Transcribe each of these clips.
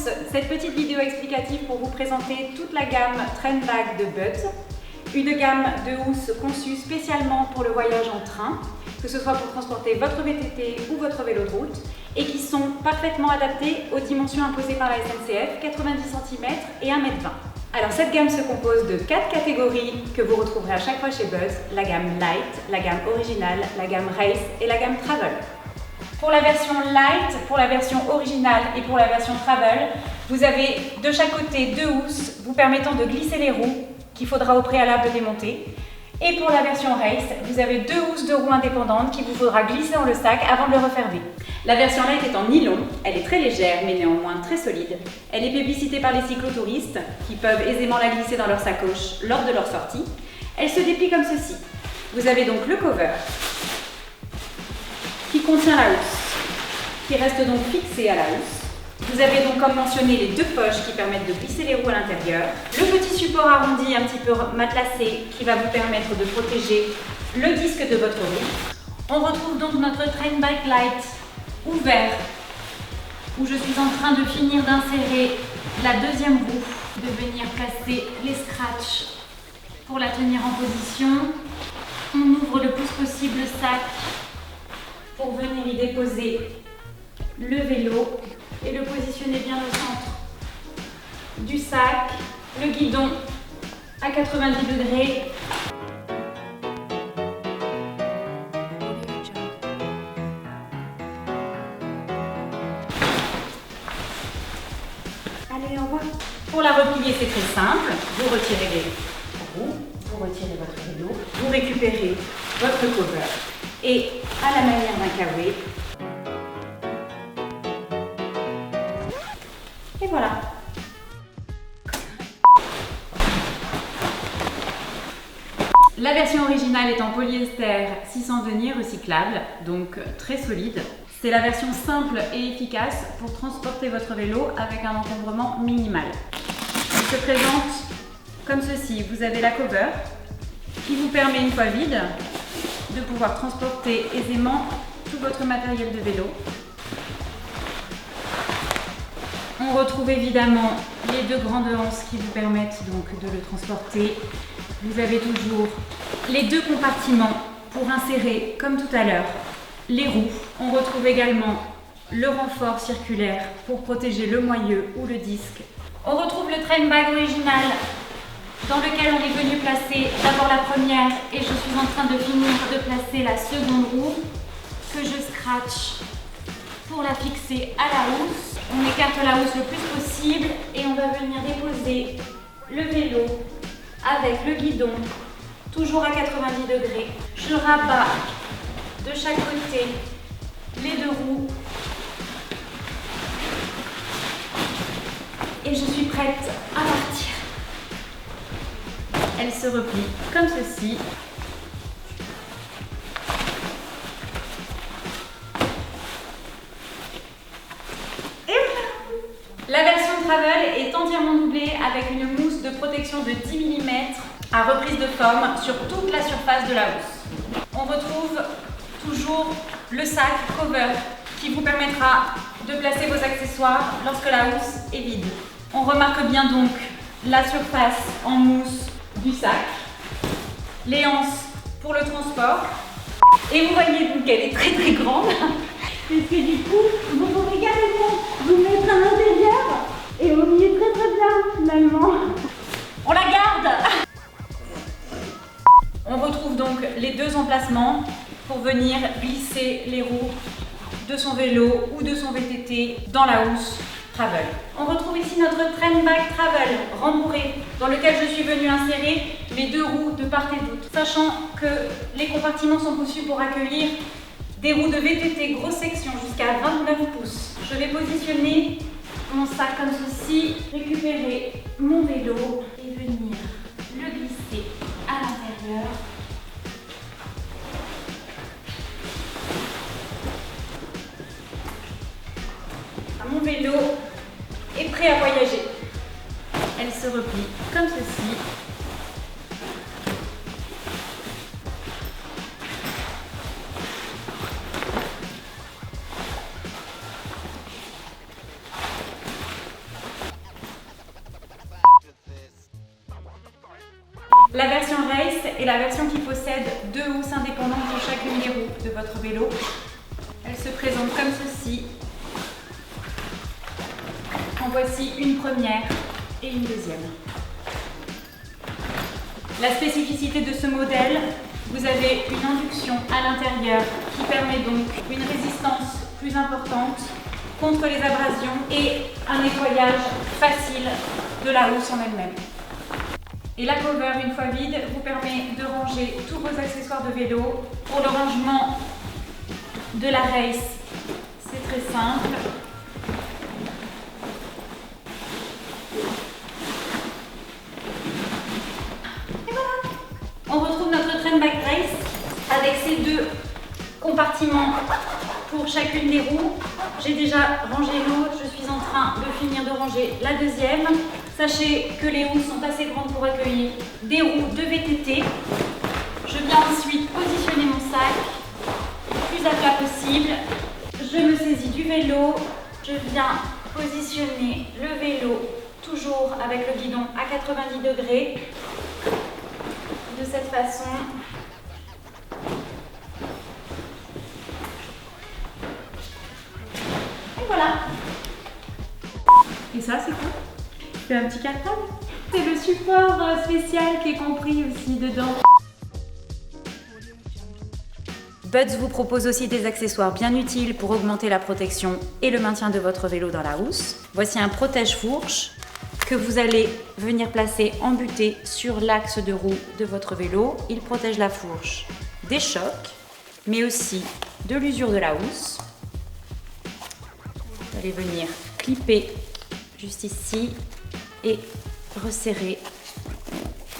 commence cette petite vidéo explicative pour vous présenter toute la gamme Trendbag de Buds. Une gamme de housses conçue spécialement pour le voyage en train, que ce soit pour transporter votre VTT ou votre vélo de route, et qui sont parfaitement adaptées aux dimensions imposées par la SNCF, 90 cm et 1,20 m. Alors cette gamme se compose de 4 catégories que vous retrouverez à chaque fois chez Buds, la gamme Light, la gamme Original, la gamme Race et la gamme Travel. Pour la version Light, pour la version Original et pour la version Travel, vous avez de chaque côté 2 housses vous permettant de glisser les roues qu'il faudra au préalable démonter. Et pour la version Race, vous avez 2 housses de roues indépendantes qu'il vous faudra glisser dans le sac avant de le refermer. La version Light est en nylon, elle est très légère mais néanmoins très solide. Elle est plébiscitée par les cyclotouristes qui peuvent aisément la glisser dans leur sacoche lors de leur sortie. Elle se déplie comme ceci. Vous avez donc le cover qui contient la housse, qui reste donc fixée à la housse. Vous avez donc comme mentionné les 2 poches qui permettent de glisser les roues à l'intérieur. Le petit support arrondi un petit peu matelassé qui va vous permettre de protéger le disque de votre roue. On retrouve donc notre Trendbag Light ouvert où je suis en train de finir d'insérer la deuxième roue, de venir placer les scratchs pour la tenir en position. On ouvre le plus possible le sac pour venir y déposer le vélo et le positionner bien au centre du sac, le guidon à 90 degrés. Allez, au revoir. Pour la replier, c'est très simple. Vous retirez les roues, vous retirez votre vélo, vous récupérez votre cover et à la manière d'un kawaii. Et voilà. La version originale est en polyester 600 deniers recyclable, donc très solide. C'est la version simple et efficace pour transporter votre vélo avec un encombrement minimal. Elle se présente comme ceci. Vous avez la cover qui vous permet, une fois vide, de pouvoir transporter aisément tout votre matériel de vélo. On retrouve évidemment les 2 grandes anses qui vous permettent donc de le transporter. Vous avez toujours les 2 compartiments pour insérer, comme tout à l'heure, les roues. On retrouve également le renfort circulaire pour protéger le moyeu ou le disque. On retrouve le Trendbag original dans lequel on est venu placer d'abord la première et je suis en train de finir de placer la seconde roue que je scratch pour la fixer à la housse. On écarte la housse le plus possible et on va venir déposer le vélo avec le guidon, toujours à 90 degrés. Je rabats de chaque côté les 2 roues et je suis prête à partir. Elle se replie comme ceci. La version Travel est entièrement doublée avec une mousse de protection de 10 mm à reprise de forme sur toute la surface de la housse. On retrouve toujours le sac cover qui vous permettra de placer vos accessoires lorsque la housse est vide. On remarque bien donc la surface en mousse du sac, les anses pour le transport. Et vous voyez donc qu'elle est très très grande. Puisque du coup, vous pourrez carrément vous mettre à l'intérieur et au milieu très très bien finalement. On la garde. On retrouve donc les 2 emplacements pour venir glisser les roues de son vélo ou de son VTT dans la housse Travel. On retrouve ici notre Trendbag Travel rembourré dans lequel je suis venue insérer les 2 roues de part et d'autre. Sachant que les compartiments sont conçus pour accueillir des roues de VTT grosse section jusqu'à 29 pouces. Je vais positionner mon sac comme ceci, récupérer mon vélo et venir le glisser à l'intérieur. Mon vélo est prêt à voyager. Elle se replie comme ceci. La version Race est la version qui possède 2 housses indépendantes pour chacune des roues de votre vélo. Elle se présente comme ceci. En voici une première et une deuxième. La spécificité de ce modèle, vous avez une induction à l'intérieur qui permet donc une résistance plus importante contre les abrasions et un nettoyage facile de la housse en elle-même. Et la cover, une fois vide, vous permet de ranger tous vos accessoires de vélo. Pour le rangement de la Race, c'est très simple. On retrouve notre Trendbag Race avec ces 2 compartiments pour chacune des roues. J'ai déjà rangé l'autre, je suis en train de finir de ranger la deuxième. Sachez que les housses sont assez grandes pour accueillir des roues de VTT. Je viens ensuite positionner mon sac le plus à plat possible. Je me saisis du vélo, je viens positionner le vélo toujours avec le guidon à 90 degrés. De cette façon. Et voilà. Et ça, c'est quoi? C'est un petit cartable. C'est le support spécial qui est compris aussi dedans. Buds vous propose aussi des accessoires bien utiles pour augmenter la protection et le maintien de votre vélo dans la housse. Voici un protège-fourche que vous allez venir placer embuté sur l'axe de roue de votre vélo. Il protège la fourche des chocs, mais aussi de l'usure de la housse. Vous allez venir clipper juste ici et resserrer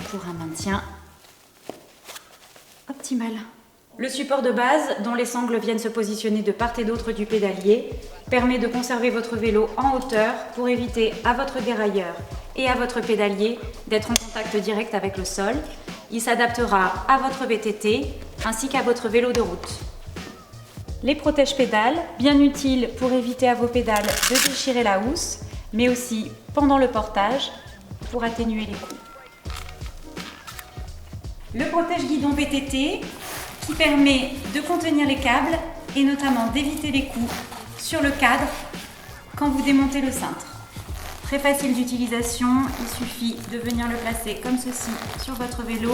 pour un maintien optimal. Le support de base, dont les sangles viennent se positionner de part et d'autre du pédalier, permet de conserver votre vélo en hauteur pour éviter à votre dérailleur et à votre pédalier d'être en contact direct avec le sol. Il s'adaptera à votre VTT ainsi qu'à votre vélo de route. Les protège-pédales, bien utiles pour éviter à vos pédales de déchirer la housse, mais aussi pendant le portage pour atténuer les coups. Le protège-guidon VTT qui permet de contenir les câbles et notamment d'éviter les coups sur le cadre quand vous démontez le cintre. Très facile d'utilisation, il suffit de venir le placer comme ceci sur votre vélo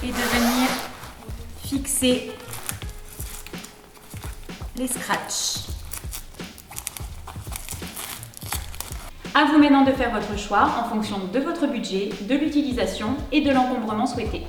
et de venir fixer les scratchs. À vous maintenant de faire votre choix en fonction de votre budget, de l'utilisation et de l'encombrement souhaité.